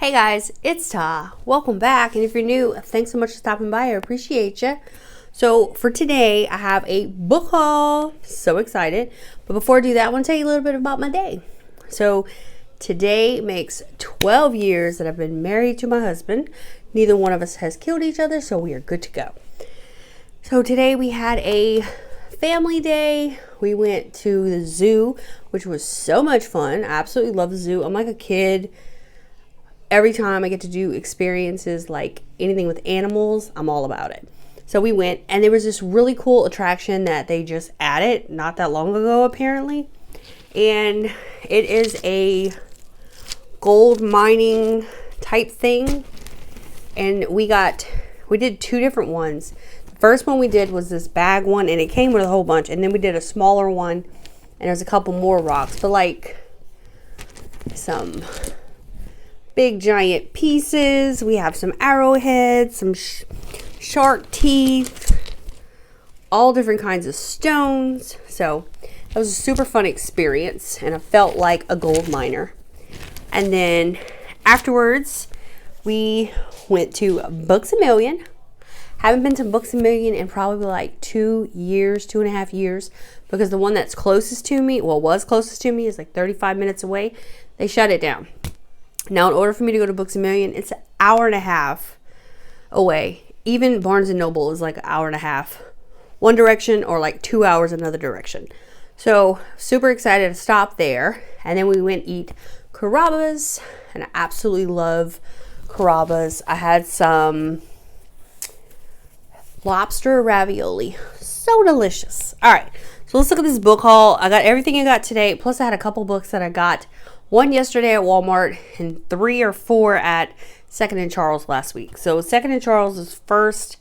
Hey guys, it's Tah. Welcome back, and if you're new, thanks so much for stopping by. I appreciate you. So for today, I have a book haul. So excited. But before I do that, I want to tell you a little bit about my day. So today makes 12 years that I've been married to my husband. Neither one of us has killed each other, so we are good to go. So today we had a family day. We went to the zoo, which was so much fun. I absolutely love the zoo. I'm like a kid. Every time I get to do experiences like anything with animals, I'm all about it. So we went, and there was this really cool attraction that they just added not that long ago, apparently. And it is a gold mining type thing. And we did two different ones. The first one we did was this bag one, and it came with a whole bunch. And then we did a smaller one, and there's a couple more rocks, but like some big giant pieces. We have some arrowheads, some shark teeth, all different kinds of stones. So that was a super fun experience, and I felt like a gold miner. And then afterwards, we went to Books A Million. Haven't been to Books A Million in probably like 2 years, 2.5 years, because the one that's closest to me, was closest to me, is like 35 minutes away. They shut it down. Now, in order for me to go to Books A Million, it's an hour and a half away. Even Barnes & Noble is like an hour and a half one direction, or like 2 hours another direction. So, super excited to stop there. And then we went eat Carrabba's, and I absolutely love Carrabba's. I had some lobster ravioli. So delicious. All right, so let's look at this book haul. I got everything I got today, plus I had a couple books that I got. One yesterday at Walmart, and 3 or 4 at Second and Charles last week. So Second and Charles is first,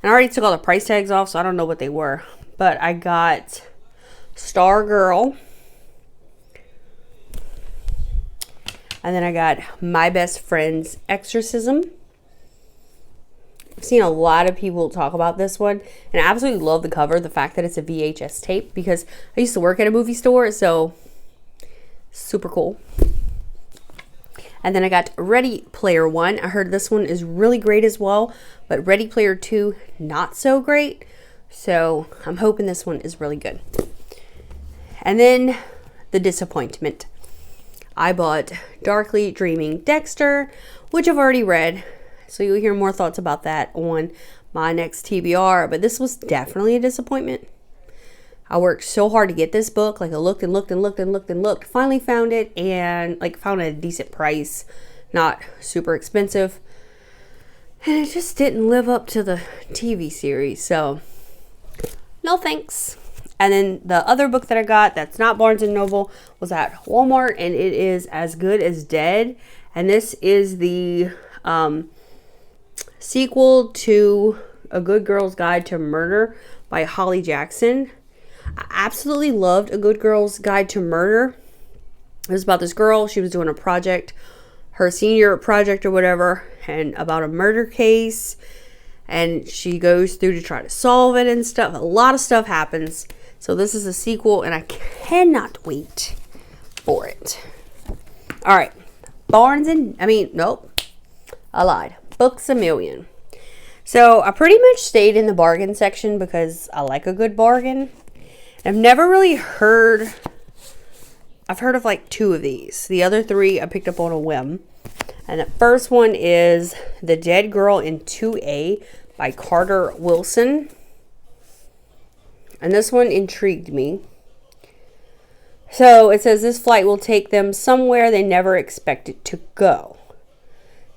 and I already took all the price tags off, so I don't know what they were. But I got Stargirl, and then I got My Best Friend's Exorcism. I've seen a lot of people talk about this one, and I absolutely love the cover, the fact that it's a VHS tape, because I used to work at a movie store, so super cool. And then I got Ready Player One. I heard this one is really great as well, but Ready Player Two, not so great. So I'm hoping this one is really good. And then The Disappointment. I bought Darkly Dreaming Dexter, which I've already read. So you'll hear more thoughts about that on my next TBR. But this was definitely a disappointment. I worked so hard to get this book. Like I looked and looked and looked and looked and looked. Finally found it, and like found it at a decent price. Not super expensive. And it just didn't live up to the TV series. So no thanks. And then the other book that I got that's not Barnes & Noble was at Walmart, and it is As Good as Dead. And this is the sequel to A Good Girl's Guide to Murder by Holly Jackson. I absolutely loved A Good Girl's Guide to Murder. It was about this girl. She was doing a project, her senior project or whatever, and about a murder case. And she goes through to try to solve it and stuff. A lot of stuff happens. So this is a sequel, and I cannot wait for it. All right. I lied. Books A Million. So I pretty much stayed in the bargain section because I like a good bargain. I've never really heard of like 2 of these. The other 3 I picked up on a whim. And the first one is The Dead Girl in 2A by Carter Wilson. And this one intrigued me. So it says this flight will take them somewhere they never expected to go.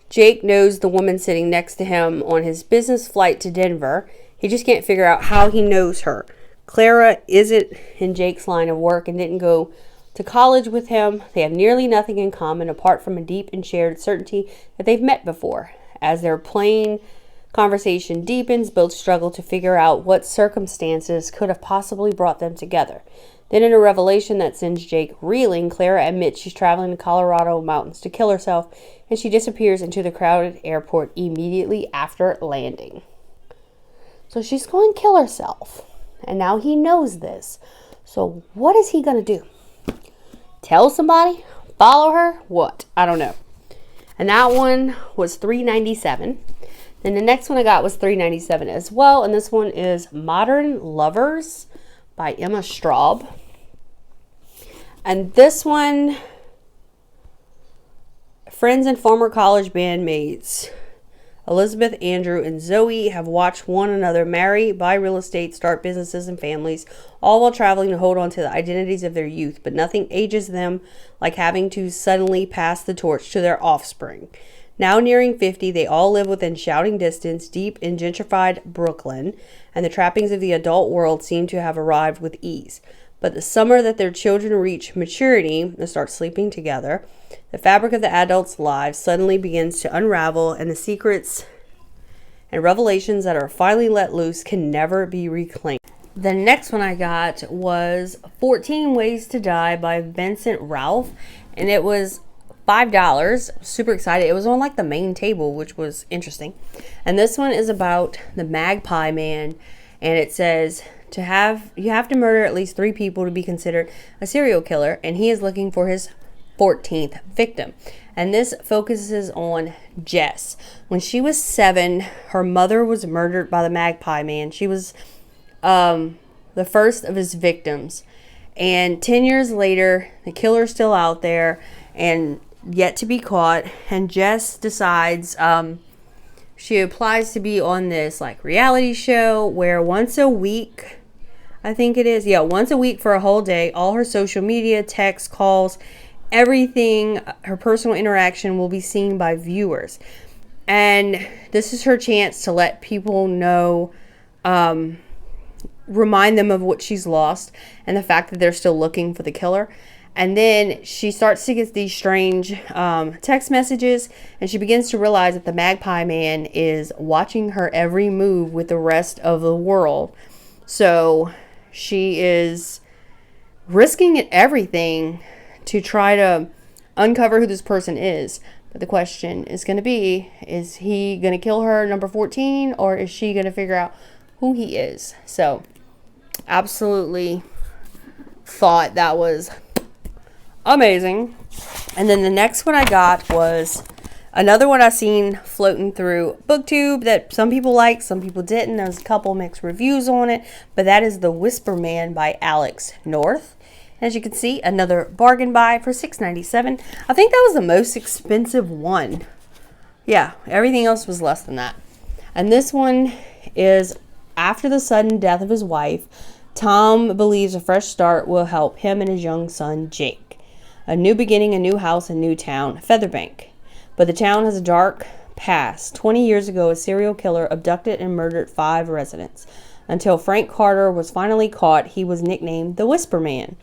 Jake knows the woman sitting next to him on his business flight to Denver. He just can't figure out how he knows her. Clara isn't in Jake's line of work and didn't go to college with him. They have nearly nothing in common apart from a deep and shared certainty that they've met before. As their plain conversation deepens, both struggle to figure out what circumstances could have possibly brought them together. Then in a revelation that sends Jake reeling, Clara admits she's traveling to Colorado mountains to kill herself, and she disappears into the crowded airport immediately after landing. So she's going to kill herself. And now he knows this. So what is he going to do? Tell somebody? Follow her? What? I don't know. And that one was $3.97. Then the next one I got was $3.97 as well. And this one is Modern Lovers by Emma Straub. And this one, friends and former college bandmates Elizabeth, Andrew, and Zoe have watched one another marry, buy real estate, start businesses and families, all while traveling to hold on to the identities of their youth. But nothing ages them like having to suddenly pass the torch to their offspring. Now nearing 50, they all live within shouting distance, deep in gentrified Brooklyn, and the trappings of the adult world seem to have arrived with ease. But the summer that their children reach maturity and start sleeping together, the fabric of the adults' lives suddenly begins to unravel, and the secrets and revelations that are finally let loose can never be reclaimed. The next one I got was 14 Ways to Die by Vincent Ralph, and it was $5. Super excited. It was on like the main table, which was interesting. And this one is about the Magpie Man, and it says you have to murder at least 3 people to be considered a serial killer, and he is looking for his 14th victim. And this focuses on Jess. When she was 7, her mother was murdered by the Magpie Man. She was the first of his victims, and 10 years later the killer's still out there and yet to be caught. And Jess decides she applies to be on this like reality show where once a week, I think it is, once a week for a whole day, all her social media, texts, calls, everything, her personal interaction will be seen by viewers. And this is her chance to let people know, remind them of what she's lost and the fact that they're still looking for the killer. And then she starts to get these strange text messages, and she begins to realize that the Magpie Man is watching her every move with the rest of the world. So she is risking everything to try to uncover who this person is. But the question is going to be, is he going to kill her, number 14, or is she going to figure out who he is? So absolutely thought that was amazing. And then the next one I got was another one I seen floating through BookTube that some people liked, some people didn't. There's a couple mixed reviews on it, but that is The Whisper Man by Alex North. As you can see, another bargain buy for $6.97. I think that was the most expensive one. Yeah, everything else was less than that. And this one is after the sudden death of his wife, Tom believes a fresh start will help him and his young son, Jake. A new beginning, a new house, a new town, Featherbank. But the town has a dark past. 20 years ago, a serial killer abducted and murdered 5 residents. Until Frank Carter was finally caught, he was nicknamed the Whisper Man,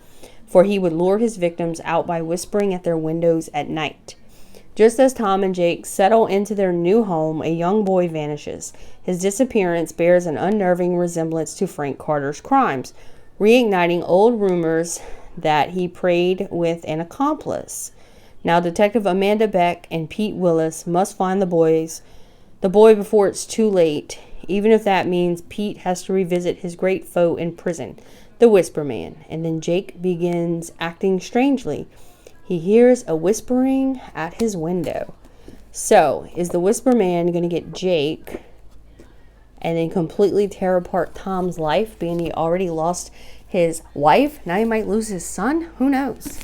for he would lure his victims out by whispering at their windows at night. Just as Tom and Jake settle into their new home, a young boy vanishes. His disappearance bears an unnerving resemblance to Frank Carter's crimes, reigniting old rumors that he preyed with an accomplice. Now Detective Amanda Beck and Pete Willis must find the boy before it's too late, even if that means Pete has to revisit his great foe in prison, the Whisper Man. And then Jake begins acting strangely. He hears a whispering at his window. So, is the Whisper Man going to get Jake and then completely tear apart Tom's life, being he already lost his wife? Now he might lose his son? Who knows?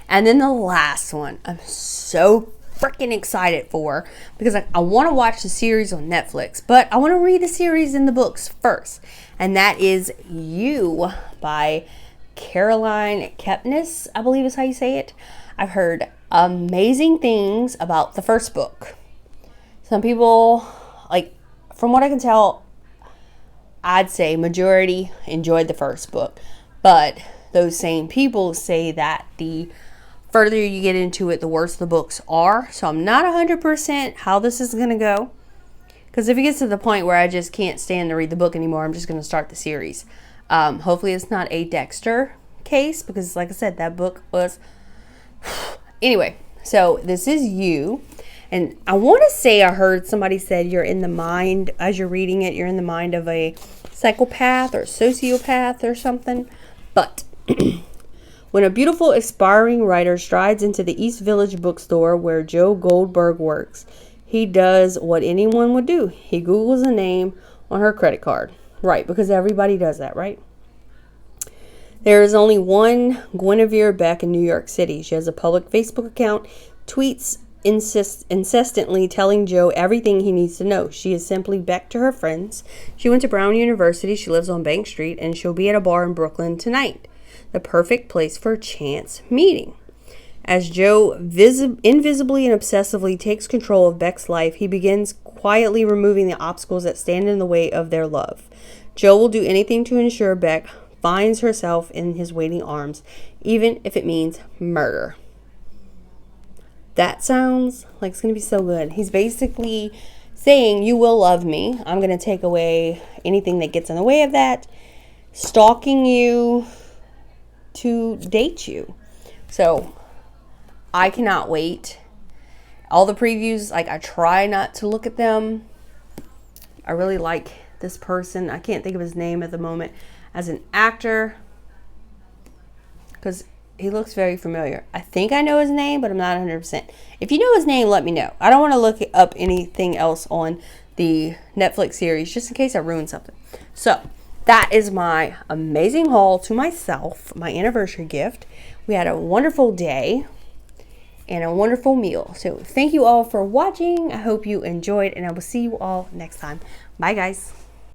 And then the last one I'm so freaking excited for, because I want to watch the series on Netflix, but I want to read the series in the books first. And that is You by Caroline Kepnes, I believe is how you say it. I've heard amazing things about the first book. Some people, like, from what I can tell, I'd say majority enjoyed the first book. But those same people say that the further you get into it, the worse the books are. So I'm not 100% how this is going to go. Because if it gets to the point where I just can't stand to read the book anymore, I'm just going to start the series. Hopefully it's not a Dexter case, because like I said, that book was... Anyway, so this is You. And I want to say I heard somebody said you're in the mind, as you're reading it, you're in the mind of a psychopath or sociopath or something. But When a beautiful, aspiring writer strides into the East Village bookstore where Joe Goldberg works, he does what anyone would do. He Googles a name on her credit card. Right, because everybody does that, right? There is only one Guinevere Beck in New York City. She has a public Facebook account, tweets insistently telling Joe everything he needs to know. She is simply Beck to her friends. She went to Brown University. She lives on Bank Street, and she'll be at a bar in Brooklyn tonight. The perfect place for a chance meeting. As Joe invisibly and obsessively takes control of Beck's life, he begins quietly removing the obstacles that stand in the way of their love. Joe will do anything to ensure Beck finds herself in his waiting arms, even if it means murder. That sounds like it's going to be so good. He's basically saying, you will love me. I'm going to take away anything that gets in the way of that. Stalking you to date you. So I cannot wait. All the previews, like, I try not to look at them. I really like this person. I can't think of his name at the moment as an actor because he looks very familiar. I think I know his name, but I'm not 100%. If you know his name, let me know. I don't want to look up anything else on the Netflix series just in case I ruin something. So that is my amazing haul to myself, my anniversary gift. We had a wonderful day and a wonderful meal. So thank you all for watching. I hope you enjoyed, and I will see you all next time. Bye, guys.